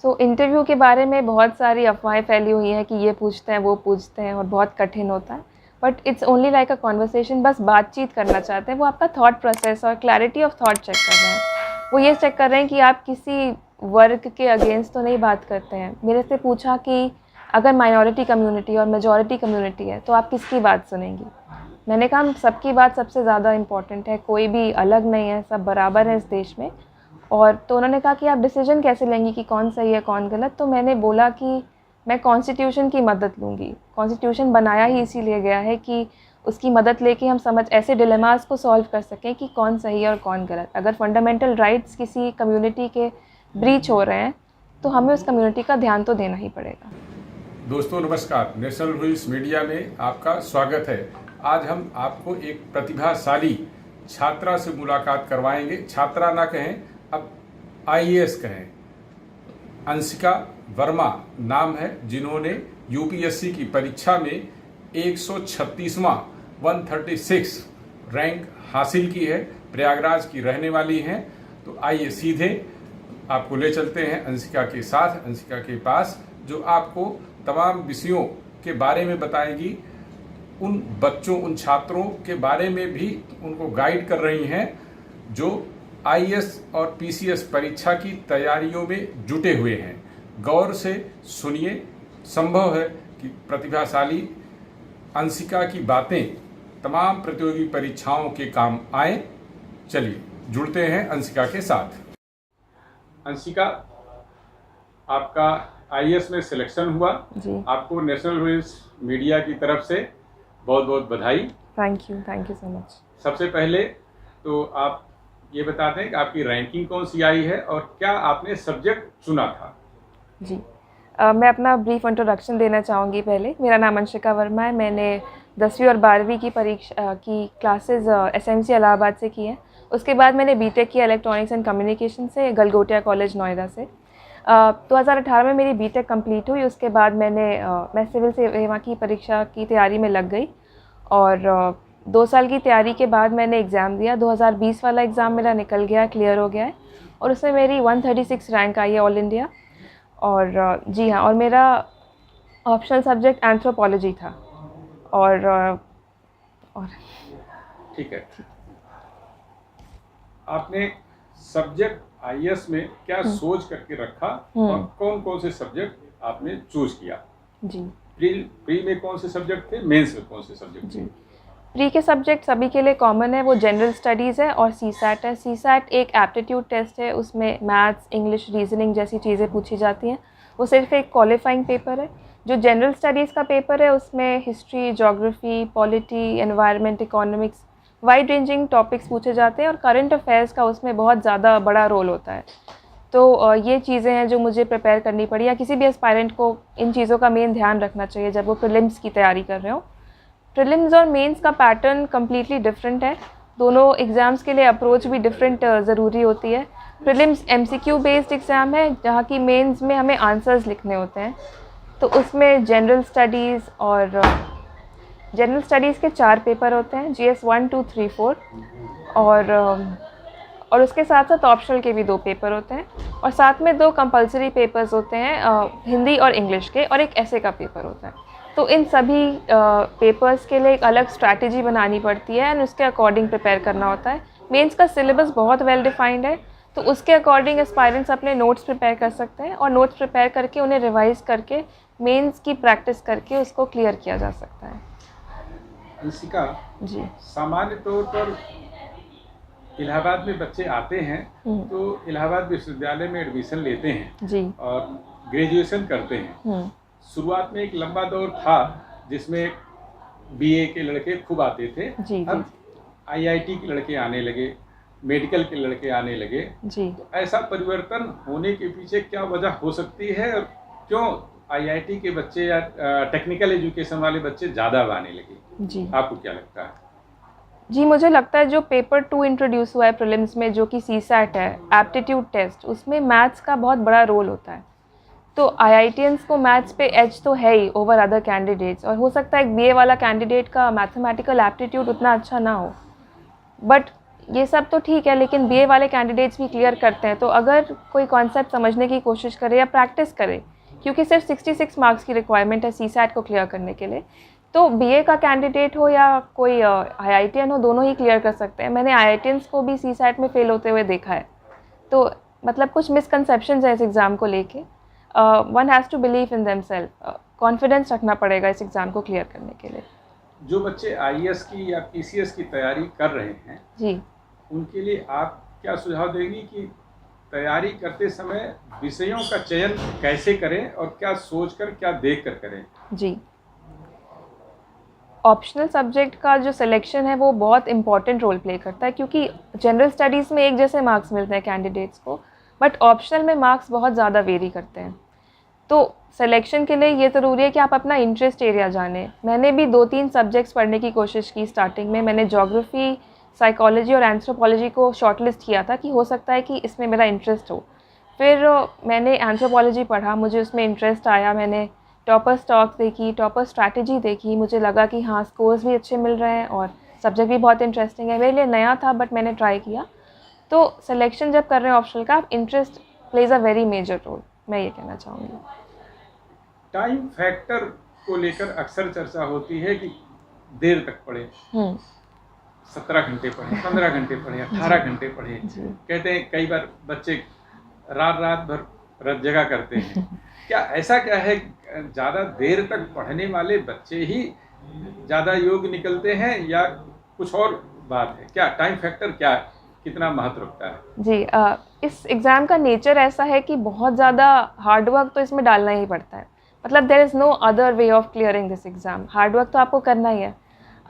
तो इंटरव्यू के बारे में बहुत सारी अफ़वाहें फैली हुई हैं कि ये पूछते हैं, वो पूछते हैं और बहुत कठिन होता है। But it's only like a conversation, बस बातचीत करना चाहते हैं। वो आपका थॉट प्रोसेस और क्लैरिटी ऑफ थॉट चेक कर रहे हैं। वो ये चेक कर रहे हैं कि आप किसी वर्ग के अगेंस्ट तो नहीं बात करते हैं। मेरे से पूछा कि अगर माइनॉरिटी कम्युनिटी और मेजॉरिटी कम्युनिटी है तो आप किसकी बात सुनेंगी? मैंने कहा सबकी बात सबसे ज़्यादा इम्पॉर्टेंट है, कोई भी अलग नहीं है, सब बराबर है इस देश में। और तो उन्होंने कहा कि आप डिसीजन कैसे लेंगी कि कौन सही है कौन गलत? तो मैंने बोला कि मैं कॉन्स्टिट्यूशन की मदद लूँगी। कॉन्स्टिट्यूशन बनाया ही इसीलिए गया है कि उसकी मदद लेके हम ऐसे डिलेमास को सॉल्व कर सकें कि कौन सही है और कौन गलत। अगर फंडामेंटल राइट्स किसी कम्युनिटी के ब्रीच हो रहे हैं तो हमें उस कम्युनिटी का ध्यान तो देना ही पड़ेगा। दोस्तों नमस्कार, नेशनल वॉइस मीडिया में आपका स्वागत है। आज हम आपको एक प्रतिभाशाली छात्रा से मुलाकात करवाएंगे। छात्रा ना कहें, अब आईएएस कहें। अंशिका वर्मा नाम है, जिन्होंने यूपीएससी की परीक्षा में 136वां 136 रैंक हासिल की है। प्रयागराज की रहने वाली हैं। तो आइए सीधे आपको ले चलते हैं अंशिका के साथ, अंशिका के पास, जो आपको तमाम विषयों के बारे में बताएगी। उन बच्चों, उन छात्रों के बारे में भी उनको गाइड कर रही हैं जो आईएएस और पीसीएस परीक्षा की तैयारियों में जुटे हुए हैं। गौर से सुनिए, संभव है कि प्रतिभाशाली अंशिका की बातें तमाम प्रतियोगी परीक्षाओं के काम आए। चलिए जुड़ते हैं अंशिका के साथ। अंशिका, आपका आईएएस में सिलेक्शन हुआ जी। आपको नेशनल वॉइस मीडिया की तरफ से बहुत बहुत बधाई। Thank you so much. सबसे पहले तो आप ये बता दें कि आपकी रैंकिंग कौन सी आई है और क्या आपने सब्जेक्ट चुना था? जी, मैं अपना ब्रीफ इंट्रोडक्शन देना चाहूँगी। पहले मेरा नाम अंशिका वर्मा है। मैंने 10वीं और 12वीं की परीक्षा की क्लासेस एसएमसी इलाहाबाद से की है। उसके बाद मैंने बीटेक किया इलेक्ट्रॉनिक्स एंड कम्युनिकेशन से गलगोटिया कॉलेज नोएडा से। 2018 में मेरी बीटेक कंप्लीट हुई। उसके बाद मैं सिविल सेवा की परीक्षा की तैयारी में लग गई और 2 साल की तैयारी के बाद मैंने एग्ज़ाम दिया। 2020 वाला एग्ज़ाम मेरा निकल गया, क्लियर हो गया है और उसमें मेरी 136 रैंक आई है ऑल इंडिया। और जी हाँ, और मेरा ऑप्शनल सब्जेक्ट एंथ्रोपोलॉजी था। और ठीक है, आपने सब्जेक्ट आईएएस में क्या सोच करके रखा और कौन कौन से सब्जेक्ट आपने चूज किया? जी, प्री में कौन से सब्जेक्ट थे, मेंस में कौन से सब्जेक्ट थे? प्री के सब्जेक्ट सभी के लिए कॉमन है, वो जनरल स्टडीज़ है और सीसैट है। सीसैट एक एप्टीट्यूड टेस्ट है, उसमें मैथ्स, इंग्लिश, रीजनिंग जैसी चीज़ें पूछी जाती हैं। वो सिर्फ एक क्वालिफाइंग पेपर है। जो जनरल स्टडीज़ का पेपर है उसमें history, geography, polity, environment, economics, wide ranging topics पूछे जाते हैं और करंट अफेयर्स का उसमें बहुत ज़्यादा बड़ा रोल होता है। तो ये चीज़ें हैं जो मुझे प्रिपेयर करनी पड़ी, या किसी भी एस्पायरेंट को इन चीज़ों का मेन ध्यान रखना चाहिए जब वो प्रीलिम्स की तैयारी कर रहे हो। प्रीलिम्स और मेंस का पैटर्न कम्प्लीटली डिफरेंट है। दोनों एग्ज़ाम्स के लिए अप्रोच भी डिफरेंट ज़रूरी होती है। प्रीलिम्स एमसीक्यू बेस्ड एग्ज़ाम है, जहाँ की मेंस में हमें आंसर्स लिखने होते हैं। तो उसमें जनरल स्टडीज़ जनरल स्टडीज़ के 4 पेपर होते हैं, GS 1, 2, 3, 4 और उसके साथ साथ ऑप्शनल के भी 2 पेपर होते हैं और साथ में 2 कंपलसरी पेपर्स होते हैं, हिंदी और इंग्लिश के, और एक ऐसे का पेपर होता है। तो इन सभी पेपर्स के लिए एक अलग स्ट्रैटेजी बनानी पड़ती है एंड उसके अकॉर्डिंग प्रिपेयर करना होता है। मेंस का सिलेबस बहुत वेल डिफाइंड है, तो उसके अकॉर्डिंग एस्पायरेंट्स अपने नोट्स प्रिपेयर कर सकते हैं और नोट्स प्रिपेयर करके उन्हें रिवाइज़ करके मेंस की प्रैक्टिस करके उसको क्लियर किया जा सकता है। अंशिका जी, सामान्य तौर पर इलाहाबाद में बच्चे आते हैं तो इलाहाबाद विश्वविद्यालय में एडमिशन लेते हैं जी, और ग्रेजुएशन करते हैं। शुरुआत में एक लंबा दौर था जिसमें बीए के लड़के खूब आते थे। जी, अब आईआईटी के लड़के आने लगे, मेडिकल के लड़के आने लगे। जी। तो ऐसा परिवर्तन होने के पीछे क्या वजह हो सकती है और क्यों आईआईटी के बच्चे या टेक्निकल एजुकेशन वाले बच्चे ज़्यादा आने लगे? जी, आपको क्या लगता है? जी, मुझे लगता है जो पेपर 2 इंट्रोड्यूस हुआ है प्रीलिम्स में, जो कि सीसैट है, एप्टीट्यूड टेस्ट, उसमें मैथ्स का बहुत बड़ा रोल होता है। तो आईआईटियंस को मैथ्स पे एज तो है ही ओवर अदर कैंडिडेट्स, और हो सकता है एक बीए वाला कैंडिडेट का मैथमेटिकल एप्टीट्यूड उतना अच्छा ना हो, बट ये सब तो ठीक है, लेकिन बीए वाले कैंडिडेट्स भी क्लियर करते हैं। तो अगर कोई कॉन्सेप्ट समझने की कोशिश करे या प्रैक्टिस करे, क्योंकि सिर्फ 66 मार्क्स की रिक्वायरमेंट है सीसैट को क्लियर करने के लिए, तो बीए का कैंडिडेट हो या कोई आईआईटीएन हो, दोनों ही क्लियर कर सकते हैं। मैंने आईआईटीएंस को भी सीसैट में फ़ेल होते हुए देखा है। तो मतलब कुछ मिसकंसेप्शंस है इस एग्ज़ाम को लेके। One has to believe in themselves, confidence रखना पड़ेगा इस एग्ज़ाम को क्लियर करने के लिए। जो बच्चे आईएएस की या पीसीएस की तैयारी कर रहे हैं जी, उनके लिए आप क्या सुझाव देंगी कि तैयारी करते समय विषयों का चयन कैसे करें और क्या सोचकर क्या देखकर करें? जी। ऑप्शनल सब्जेक्ट का जो सिलेक्शन है वो बहुत इंपॉर्टेंट रोल प्ले करता है, क्योंकि जनरल स्टडीज़ में एक जैसे मार्क्स मिलते हैं कैंडिडेट्स को, बट ऑप्शनल में मार्क्स बहुत ज़्यादा वेरी करते हैं। तो सिलेक्शन के लिए ये ज़रूरी है कि आप अपना इंटरेस्ट एरिया जानें। मैंने भी 2-3 सब्जेक्ट्स पढ़ने की कोशिश की स्टार्टिंग में। मैंने ज्योग्राफी, साइकोलॉजी और एंथ्रोपोलॉजी को शॉर्टलिस्ट किया था कि हो सकता है कि इसमें मेरा इंटरेस्ट हो। फिर मैंने एंथ्रोपोलॉजी पढ़ा, मुझे उसमें इंटरेस्ट आया। मैंने टॉपर स्टॉक्स देखी, टॉपर स्ट्रैटेजी देखी, मुझे लगा कि हाँ स्कोर्स भी अच्छे मिल रहे हैं और सब्जेक्ट भी बहुत इंटरेस्टिंग है। मेरे लिए नया था बट मैंने ट्राई किया। तो सिलेक्शन जब कर रहे हैं ऑप्शनल का, आप interest plays a very major role, मैं ये कहना चाहूँगी। टाइम फैक्टर को लेकर अक्सर चर्चा होती है कि देर तक पढ़े, 17 घंटे पढ़े, 15 घंटे पढ़े, 18 घंटे पढ़े। कहते हैं कई बार बच्चे रात भर रत जगा करते हैं। क्या ऐसा क्या है, ज़्यादा देर तक पढ़ने वाले बच्चे ही ज़्यादा योग्य निकलते हैं या कुछ और बात है? क्या टाइम फैक्टर क्या कितना महत्व रखता है? जी, इस एग्ज़ाम का नेचर ऐसा है कि बहुत ज़्यादा हार्ड वर्क तो इसमें डालना ही पड़ता है। मतलब there is no other way of clearing this exam. Hard work तो आपको करना ही है।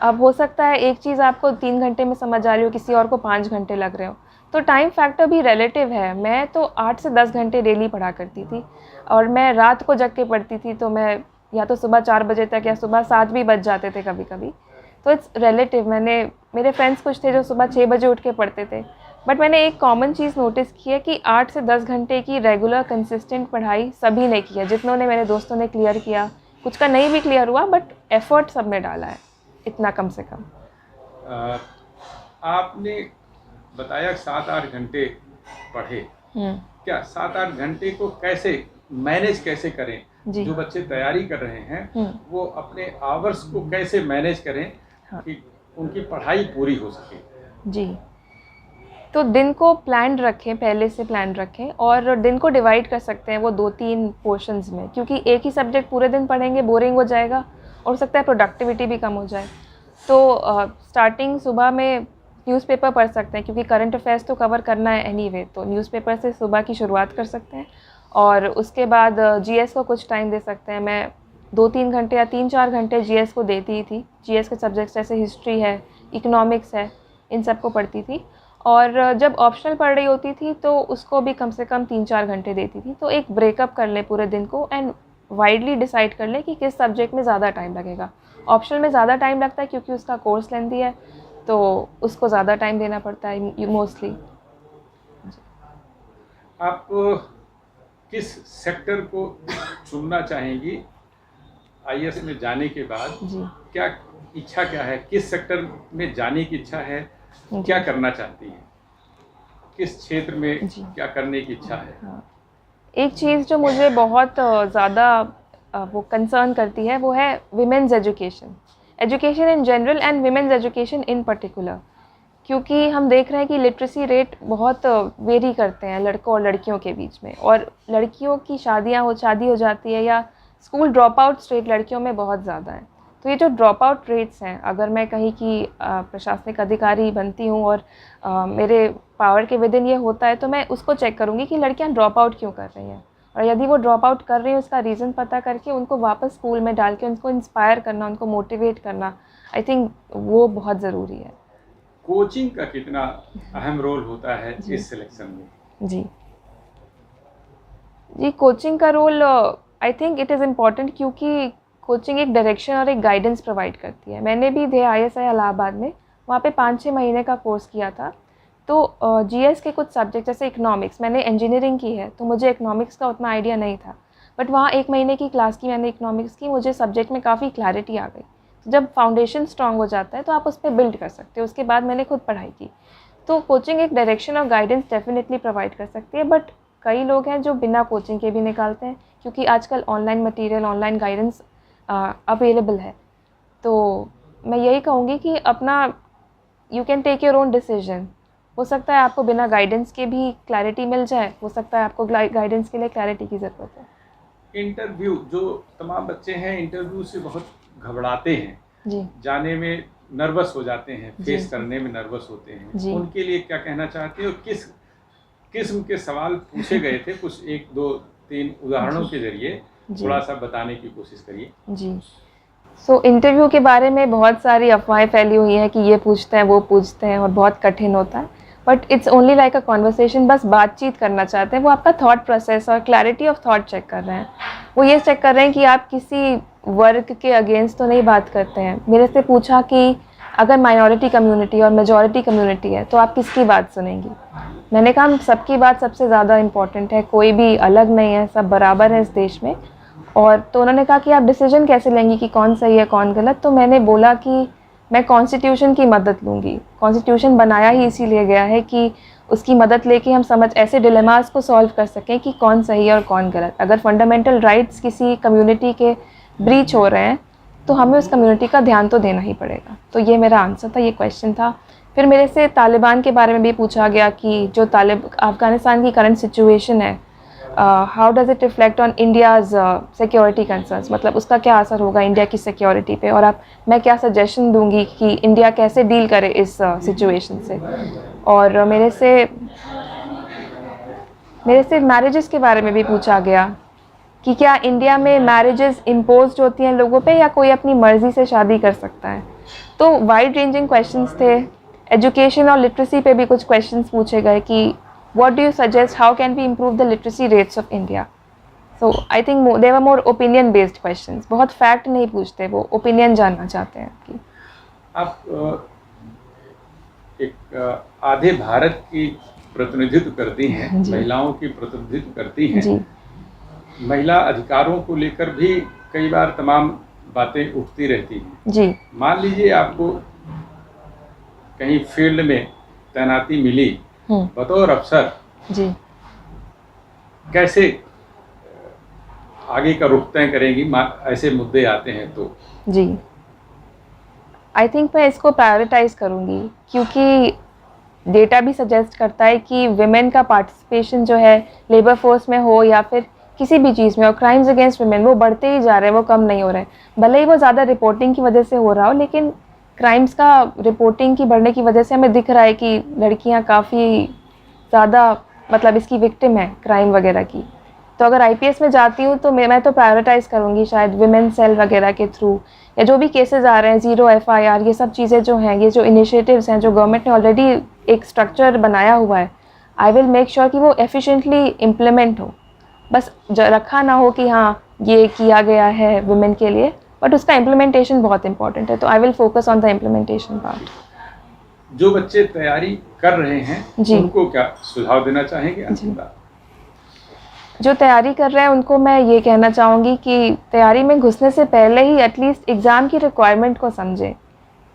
अब हो सकता है एक चीज़ आपको 3 घंटे में समझ आ रही हो, किसी और को 5 घंटे लग रहे हो, तो टाइम फैक्टर भी रिलेटिव है। मैं तो 8 से 10 घंटे डेली पढ़ा करती थी और मैं रात को जग के पढ़ती थी, तो मैं या तो सुबह 4 बजे तक या सुबह 7 भी बज जाते थे कभी कभी। तो इट्स रिलेटिव। मेरे फ्रेंड्स कुछ थे जो सुबह 6 बजे उठ के पढ़ते थे, बट मैंने एक कॉमन चीज़ नोटिस की है कि 8 से 10 घंटे की रेगुलर कंसिस्टेंट पढ़ाई सभी ने की है। जितनों ने, मेरे दोस्तों ने क्लियर किया, कुछ का नहीं भी क्लियर हुआ, बट एफर्ट सब ने डाला है इतना कम से कम। आपने बताया 7-8 घंटे पढ़े। क्या 7-8 घंटे को कैसे मैनेज कैसे करें? जो बच्चे तैयारी कर रहे हैं वो अपने आवर्स को कैसे मैनेज करें कि उनकी पढ़ाई पूरी हो सके? जी, तो दिन को प्लान रखें, पहले से प्लान रखें, और दिन को डिवाइड कर सकते हैं वो 2-3 पोर्शंस में, क्योंकि एक ही सब्जेक्ट पूरे दिन पढ़ेंगे बोरिंग हो जाएगा और हो सकता है प्रोडक्टिविटी भी कम हो जाए। तो स्टार्टिंग सुबह में न्यूज़पेपर पढ़ सकते हैं, क्योंकि करंट अफेयर्स तो कवर करना है एनीवे, तो न्यूज़पेपर से सुबह की शुरुआत कर सकते हैं। और उसके बाद जीएस को कुछ टाइम दे सकते हैं। मैं 2-3 घंटे या 3-4 घंटे जीएस को देती ही थी। जीएस के सब्जेक्ट्स जैसे हिस्ट्री है, इकोनॉमिक्स है, इन सब को पढ़ती थी। और जब ऑप्शनल पढ़ रही होती थी तो उसको भी कम से कम 3-4 घंटे देती थी। तो एक ब्रेकअप कर लें पूरे दिन को एंड वाइडली डिसाइड कर लें कि किस सब्जेक्ट में ज़्यादा टाइम लगेगा। ऑप्शनल में ज़्यादा टाइम लगता है क्योंकि उसका कोर्स लेंथी है, तो उसको ज़्यादा टाइम देना पड़ता है मोस्टली। आप किस सेक्टर को चुनना चाहेंगी आईएएस में जाने के बाद? जी, क्या इच्छा क्या है, किस सेक्टर में जाने की इच्छा है, क्या करना चाहती हैं, किस क्षेत्र में क्या करने की इच्छा है? हाँ, एक चीज़ जो मुझे बहुत ज़्यादा वो कंसर्न करती है वो है women's education, education in general and women's education in particular. क्योंकि हम देख रहे हैं कि लिटरेसी रेट बहुत वेरी करते हैं लड़कों और लड़कियों के बीच में, और लड़कियों की शादी हो जाती है या स्कूल ड्रॉप आउट रेट लड़कियों में बहुत ज़्यादा है। तो ये जो ड्रॉप आउट रेट्स हैं, अगर मैं कहीं की प्रशासनिक अधिकारी बनती हूँ और मेरे पावर के विदिन ये होता है, तो मैं उसको चेक करूँगी कि लड़कियाँ ड्रॉप आउट क्यों कर रही हैं, और यदि वो ड्रॉप आउट कर रही हैं उसका रीज़न पता करके उनको वापस स्कूल में डाल के उनको इंस्पायर करना, उनको मोटिवेट करना, आई थिंक वो बहुत ज़रूरी है। कोचिंग का कितना अहम रोल होता है इस सिलेक्शन में? जी, कोचिंग का role I think it is important, क्योंकि कोचिंग एक डायरेक्शन और एक गाइडेंस प्रोवाइड करती है। मैंने भी ISI इलाहाबाद में वहाँ पे 5-6 महीने का कोर्स किया था। तो जीएस के कुछ सब्जेक्ट जैसे इकोनॉमिक्स, मैंने इंजीनियरिंग की है तो मुझे इकोनॉमिक्स का उतना आइडिया नहीं था, बट वहाँ 1 महीने की क्लास की मैंने इकोनॉमिक्स की, मुझे सब्जेक्ट में काफ़ी क्लैरिटी आ गई। तो जब फाउंडेशन स्ट्रॉन्ग हो जाता है तो आप उस पर बिल्ड कर सकते हो। उसके बाद मैंने खुद पढ़ाई की। तो कोचिंग एक डायरेक्शन और गाइडेंस डेफिनेटली प्रोवाइड कर सकती है, बट कई लोग हैं जो बिना कोचिंग के भी निकालते हैं, क्योंकि आजकल online material, online guidance available है। तो मैं यही कहूँगी कि अपना you can take your own decision. हो सकता है आपको बिना गाइडेंस के भी क्लैरिटी मिल जाए, हो सकता है आपको गाइडेंस के लिए क्लैरिटी की ज़रूरत है। इंटरव्यू, जो तमाम बच्चे हैं इंटरव्यू से बहुत घबराते हैं जी, जाने में नर्वस हो जाते हैं, फेस करने में नर्वस होते हैं, उनके लिए क्या कहना चाहते हैं और किस किस्म के सवाल पूछे गए थे? कुछ 1, 2, 3 उदाहरणों के जरिए थोड़ा सा बताने की कोशिश करिए। जी। सो इंटरव्यू के बारे में बहुत सारी अफवाहें फैली हुई हैं कि ये पूछते हैं, वो पूछते हैं और बहुत कठिन होता है, but it's only like a conversation. बस बातचीत करना चाहते हैं, वो आपका थॉट प्रोसेस और क्लैरिटी ऑफ थॉट चेक कर रहे हैं। वो ये चेक कर रहे हैं कि आप किसी वर्ग के अगेंस्ट तो नहीं बात करते हैं। मेरे से पूछा कि अगर माइनॉरिटी कम्युनिटी और मेजॉरिटी कम्युनिटी है तो आप किसकी बात सुनेंगी? मैंने कहा सबकी बात सबसे ज़्यादा इम्पॉर्टेंट है, कोई भी अलग नहीं है, सब बराबर है इस देश में। और तो उन्होंने कहा कि आप डिसीजन कैसे लेंगी कि कौन सही है कौन गलत? तो मैंने बोला कि मैं कॉन्स्टिट्यूशन की मदद लूँगी। कॉन्स्टिट्यूशन बनाया ही इसीलिए गया है कि उसकी मदद लेके हम ऐसे डिलेमास को सॉल्व कर सकें कि कौन सही है और कौन गलत। अगर फंडामेंटल राइट्स किसी कम्युनिटी के ब्रीच हो रहे हैं तो हमें उस कम्युनिटी का ध्यान तो देना ही पड़ेगा। तो ये मेरा आंसर था, ये क्वेश्चन था। फिर मेरे से तालिबान के बारे में भी पूछा गया कि जो अफ़गानिस्तान की करंट सिचुएशन है, how does it reflect on India's security concerns, मतलब उसका क्या असर होगा इंडिया की सिक्योरिटी पे, और मैं क्या सजेशन दूंगी कि इंडिया कैसे डील करे इस सिचुएशन से। और मेरे से मैरिजेस के बारे में भी पूछा गया कि क्या इंडिया में मैरिजेस इम्पोज्ड होती हैं लोगों पे या कोई अपनी मर्ज़ी से शादी कर सकता है। तो वाइड रेंजिंग क्वेश्चंस थे। एजुकेशन और लिटरेसी पे भी कुछ क्वेश्चंस पूछे गए कि what do you suggest, how can we improve the literacy rates of India? So I think they were more opinion based questions. बहुत फैक्ट नहीं पूछते, वो ओपिनियन जानना चाहते हैं कि आप एक आधे भारत की प्रतिनिधित्व करती हैं, महिलाओं की प्रतिनिधित्व करती हैं जी। महिला अधिकारों को लेकर भी कई बार तमाम बातें उठती रहती हैं जी। मान लीजिए आपको कहीं फील्ड में तैनाती मिली बतौर अफसर जी, कैसे आगे का रुख तय करेंगी? ऐसे मुद्दे आते हैं तो जी, आई थिंक मैं इसको प्रायोरिटाइज करूँगी, क्योंकि डेटा भी सजेस्ट करता है कि विमेन का पार्टिसिपेशन जो है लेबर फोर्स में हो या फिर किसी भी चीज़ में, और क्राइम्स अगेंस्ट विमेन वो बढ़ते ही जा रहे हैं, वो कम नहीं हो रहे हैं। भले ही वो ज़्यादा रिपोर्टिंग की वजह से हो रहा हो, लेकिन क्राइम्स का रिपोर्टिंग की बढ़ने की वजह से हमें दिख रहा है कि लड़कियां काफ़ी ज़्यादा मतलब इसकी विक्टिम है क्राइम वगैरह की। तो अगर आईपीएस में जाती हूँ तो मैं तो प्रायोरिटाइज़ करूँगी शायद विमेन सेल वगैरह के थ्रू, या जो भी केसेस आ रहे हैं, 0 FIR, ये सब चीज़ें जो हैं, ये जो इनिशिएटिव्स हैं जो गवर्नमेंट ने ऑलरेडी एक स्ट्रक्चर बनाया हुआ है, आई विल मेक श्योर कि वो एफिशिएंटली इम्प्लीमेंट हो। बस रखा ना हो कि हाँ ये किया गया है वुमेन के लिए, बट उसका इम्प्लीमेंटेशन बहुत इंपॉर्टेंट है। तो I will focus on the implementation part. जो बच्चे तैयारी कर रहे हैं उनको क्या सुझाव देना चाहेंगे? जो तैयारी कर रहे हैं उनको मैं ये कहना चाहूँगी कि तैयारी में घुसने से पहले ही एटलीस्ट एग्ज़ाम की रिक्वायरमेंट को समझें,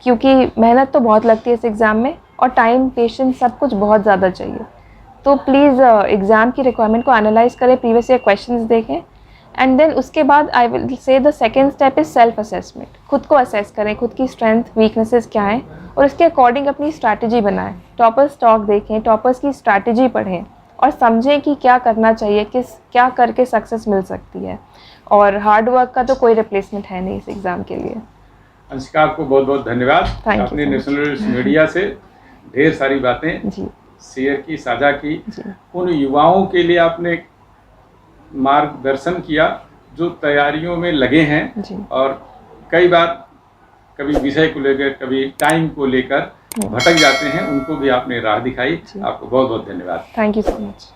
क्योंकि मेहनत तो बहुत लगती है इस एग्ज़ाम में और टाइम, पेशेंस, सब कुछ बहुत ज़्यादा चाहिए। तो प्लीज़ एग्ज़ाम की रिक्वायरमेंट को एनालाइज करें, प्रीवियस ईयर क्वेश्चंस देखें, एंड देन उसके बाद I will say the second step is self assessment. खुद को असेस करें, खुद की स्ट्रेंथ, वीकनेसेस क्या हैं, और उसके अकॉर्डिंग अपनी स्ट्रैटेजी बनाएं। टॉपर्स टॉक देखें, टॉपर्स की स्ट्रैटेजी पढ़ें और समझें कि क्या करना चाहिए, क्या करके सक्सेस मिल सकती है। और हार्ड वर्क का तो कोई रिप्लेसमेंट है नहीं इस एग्ज़ाम के लिए। अंशिका, आपको बहुत बहुत धन्यवाद। आपने नेशनल मीडिया से ढेर सारी बातें शेयर की, साझा की। उन युवाओं के लिए आपने मार्गदर्शन किया जो तैयारियों में लगे हैं और कई बार कभी विषय को लेकर, कभी टाइम को लेकर भटक जाते हैं, उनको भी आपने राह दिखाई। आपको बहुत बहुत धन्यवाद। Thank you so much.